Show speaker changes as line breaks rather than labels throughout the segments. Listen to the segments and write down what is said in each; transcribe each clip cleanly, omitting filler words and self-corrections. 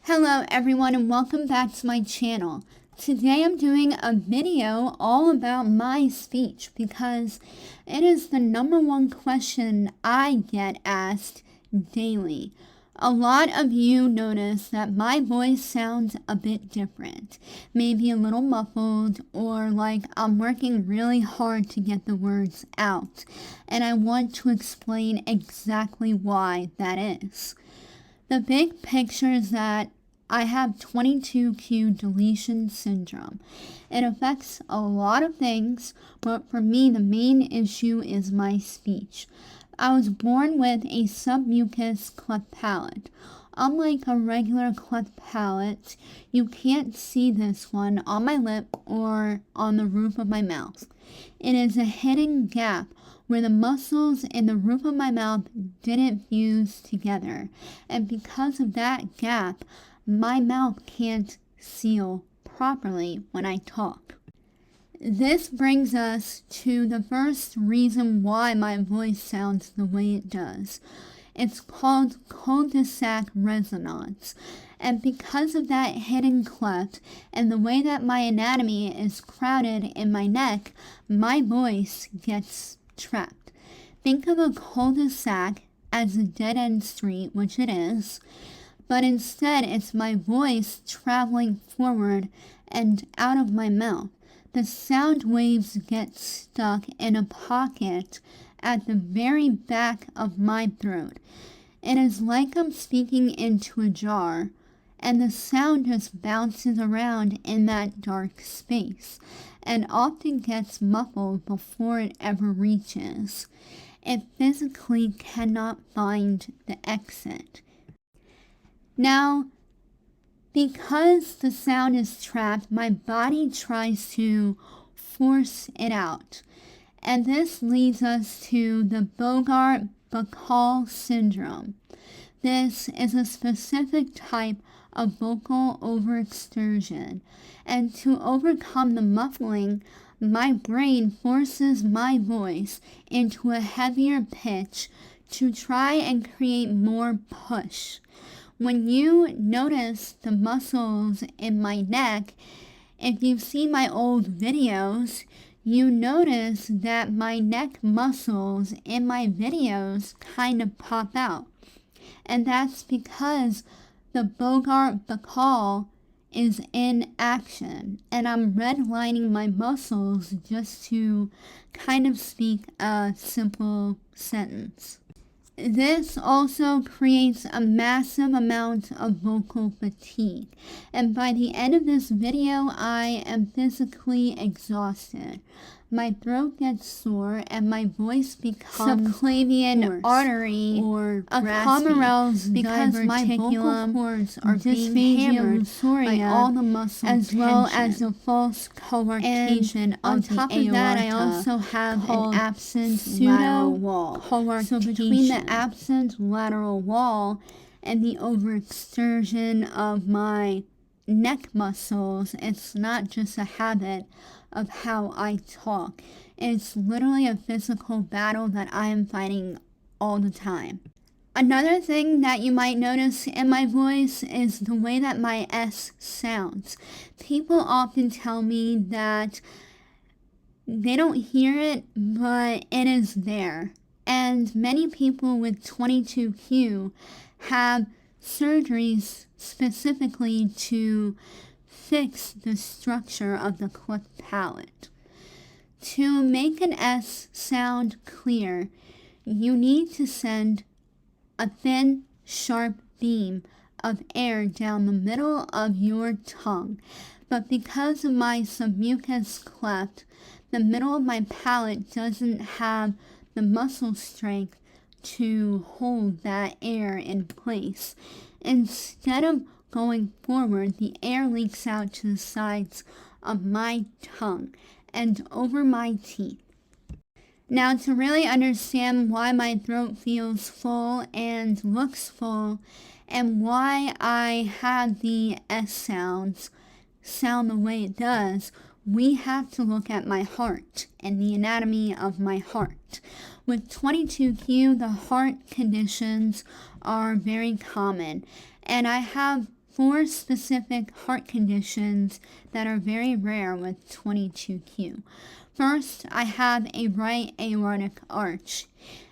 Hello everyone and welcome back to my channel. Today I'm doing a video all about my speech because it is the #1 question I get asked daily. A lot of you notice that my voice sounds a bit different, maybe a little muffled or like I'm working really hard to get the words out, and I want to explain exactly why that is. The big picture is that I have 22q deletion syndrome. It affects a lot of things, but for me the main issue is my speech. I was born with a submucous cleft palate. Unlike a regular cleft palate, you can't see this one on my lip or on the roof of my mouth. It is a hidden gap where the muscles in the roof of my mouth didn't fuse together, and because of that gap, my mouth can't seal properly when I talk. This brings us to the first reason why my voice sounds the way it does. It's called cul-de-sac resonance, and because of that hidden cleft and the way that my anatomy is crowded in my neck, my voice gets trapped. Think of a cul-de-sac as a dead-end street, which it is, but instead it's my voice traveling forward and out of my mouth. The sound waves get stuck in a pocket at the very back of my throat. It is like I'm speaking into a jar, and the sound just bounces around in that dark space, and often gets muffled before it ever reaches. It physically cannot find the exit. Now, because the sound is trapped, my body tries to force it out. And this leads us to the Bogart-Bacall syndrome. This is a specific type of vocal overexertion. And to overcome the muffling, my brain forces my voice into a heavier pitch to try and create more push. When you notice the muscles in my neck, if you've seen my old videos, you notice that my neck muscles in my videos kind of pop out. And that's because the Bogart-Bacall is in action, and I'm redlining my muscles just to kind of speak a simple sentence. This also creates a massive amount of vocal fatigue, and by the end of this video, I am physically exhausted. My throat gets sore and my voice becomes subclavian artery or Pomerel's because my vocal cords are being hammered by all the muscle as well as the false coarctation of the aorta. On top of that, I also have an absent lateral wall. So between the absent lateral wall and the overexertion of my neck muscles, it's not just a habit of how I talk. It's literally a physical battle that I am fighting all the time. Another thing that you might notice in my voice is the way that my S sounds. People often tell me that they don't hear it, but it is there. And many people with 22q have surgeries specifically to fix the structure of the cleft palate. To make an S sound clear, you need to send a thin, sharp beam of air down the middle of your tongue. But because of my submucous cleft, the middle of my palate doesn't have the muscle strength to hold that air in place. Instead of going forward, the air leaks out to the sides of my tongue and over my teeth. Now, to really understand why my throat feels full and looks full, and why I have the S sound the way it does, we have to look at my heart and the anatomy of my heart. With 22q, the heart conditions are very common, and I have 4 specific heart conditions that are very rare with 22q. First, I have a right aortic arch.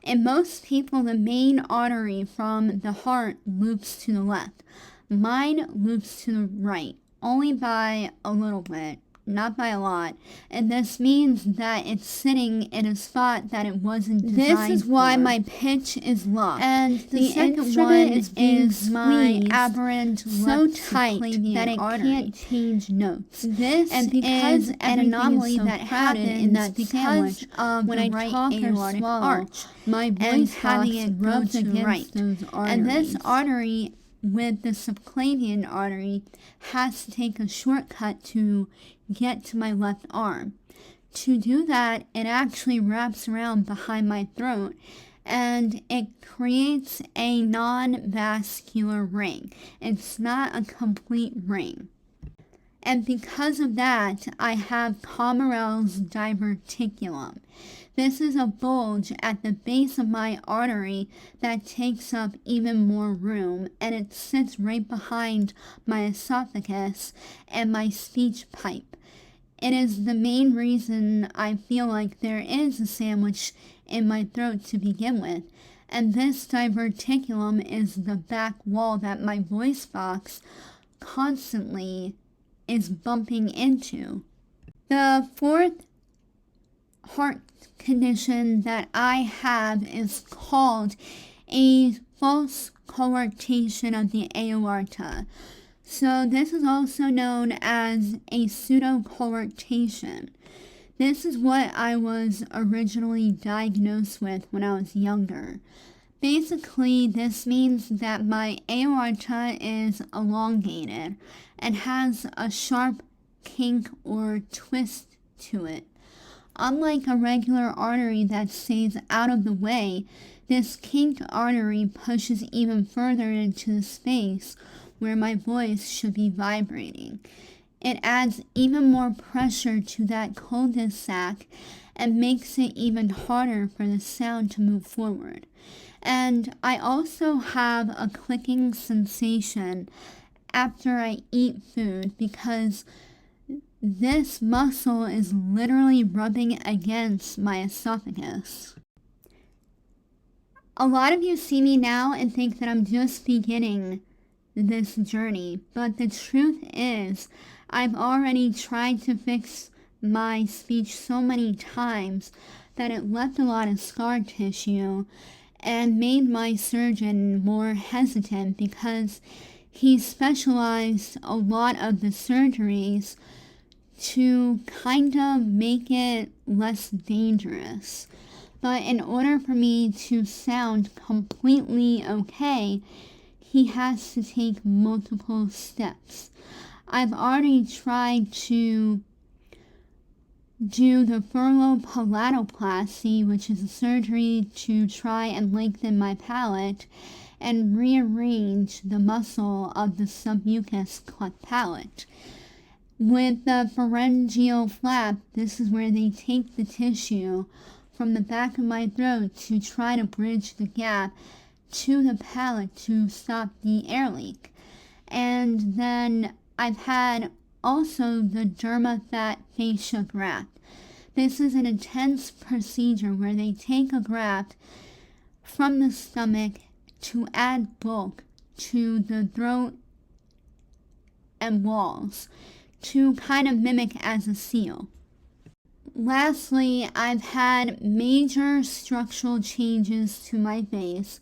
In most people, the main artery from the heart loops to the left. Mine loops to the right, only by a little bit, not by a lot, and this means that it's sitting in a spot that it wasn't designed for. This is why my pitch is locked, and the second one is my aberrant so tight that it can't change notes. This and because is an anomaly so that happens in that sandwich of when I talk or swallow, arch, my voice having it rubs against those arteries. And this artery with the subclavian artery has to take a shortcut to get to my left arm. To do that, it actually wraps around behind my throat and it creates a non-vascular ring. It's not a complete ring. And because of that, I have Pomerel's diverticulum. This is a bulge at the base of my artery that takes up even more room, and it sits right behind my esophagus and my speech pipe. It is the main reason I feel like there is a sandwich in my throat to begin with, and this diverticulum is the back wall that my voice box constantly is bumping into. The 4th heart condition that I have is called a false coarctation of the aorta. So this is also known as a pseudocoarctation. This is what I was originally diagnosed with when I was younger. Basically, this means that my aorta is elongated and has a sharp kink or twist to it. Unlike a regular artery that stays out of the way, this kinked artery pushes even further into the space where my voice should be vibrating. It adds even more pressure to that cul-de-sac and makes it even harder for the sound to move forward. And I also have a clicking sensation after I eat food because this muscle is literally rubbing against my esophagus. A lot of you see me now and think that I'm just beginning this journey, but the truth is I've already tried to fix my speech so many times that it left a lot of scar tissue and made my surgeon more hesitant because he specialized a lot of the surgeries to kind of make it less dangerous. But in order for me to sound completely okay, he has to take multiple steps. I've already tried to do the furlopalatoplasty, which is a surgery to try and lengthen my palate and rearrange the muscle of the submucous cleft palate. With the pharyngeal flap, this is where they take the tissue from the back of my throat to try to bridge the gap to the palate to stop the air leak. And then I've had also the dermafat fascia graft. This is an intense procedure where they take a graft from the stomach to add bulk to the throat and walls to kind of mimic as a seal. Lastly, I've had major structural changes to my face,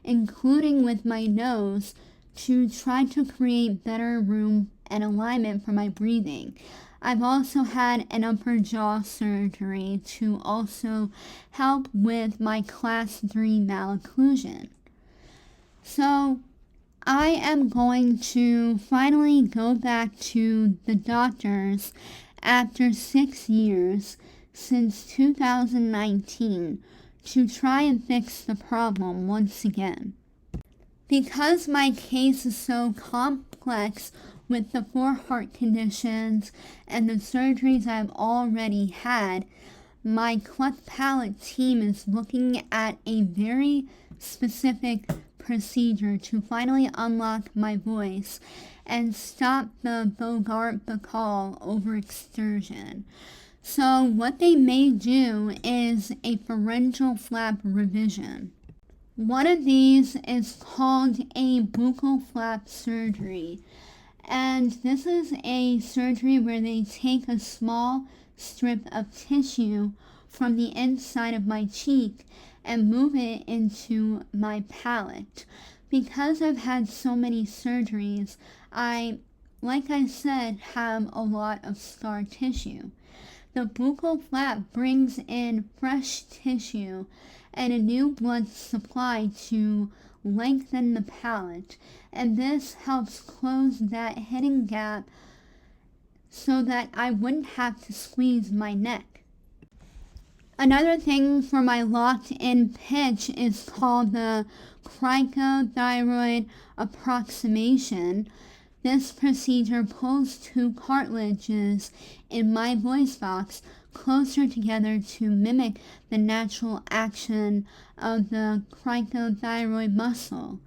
including with my nose, to try to create better room and alignment for my breathing. I've also had an upper jaw surgery to also help with my class 3 malocclusion. So I am going to finally go back to the doctors after 6 years since 2019 to try and fix the problem once again. Because my case is so complex with the 4 heart conditions and the surgeries I've already had, my cleft palate team is looking at a very specific procedure to finally unlock my voice and stop the Bogart-Bacall overexertion. So what they may do is a pharyngeal flap revision. One of these is called a buccal flap surgery. And this is a surgery where they take a small strip of tissue from the inside of my cheek and move it into my palate. Because I've had so many surgeries, like I said, have a lot of scar tissue. The buccal flap brings in fresh tissue and a new blood supply to lengthen the palate, and this helps close that hidden gap so that I wouldn't have to squeeze my neck. Another thing for my locked-in pitch is called the cricothyroid approximation. This procedure pulls two cartilages in my voice box closer together to mimic the natural action of the cricothyroid muscle.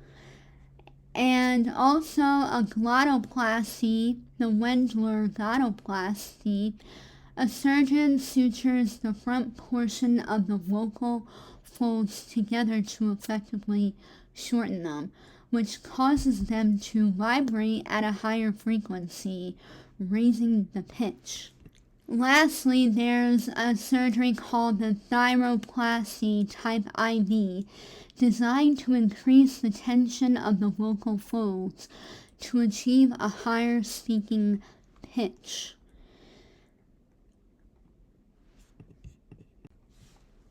And also a glottoplasty, the Wendler glottoplasty. A surgeon sutures the front portion of the vocal folds together to effectively shorten them, which causes them to vibrate at a higher frequency, raising the pitch. Lastly, there's a surgery called the thyroplasty type IV, designed to increase the tension of the vocal folds to achieve a higher speaking pitch.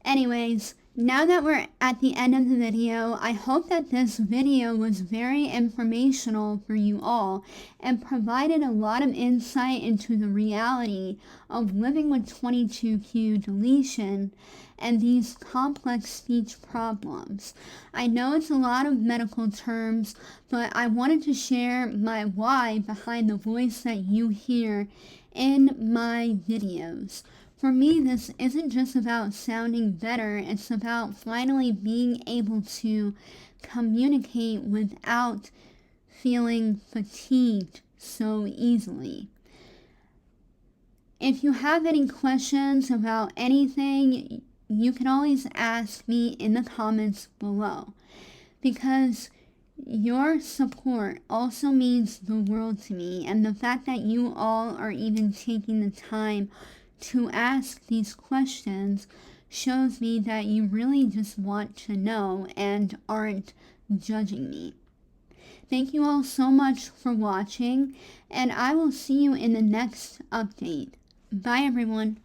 Anyways, now that we're at the end of the video, I hope that this video was very informational for you all and provided a lot of insight into the reality of living with 22q deletion and these complex speech problems. I know it's a lot of medical terms, but I wanted to share my why behind the voice that you hear in my videos. For me, this isn't just about sounding better, it's about finally being able to communicate without feeling fatigued so easily. If you have any questions about anything, you can always ask me in the comments below, because your support also means the world to me, and the fact that you all are even taking the time to ask these questions shows me that you really just want to know and aren't judging me. Thank you all so much for watching, and I will see you in the next update. Bye everyone.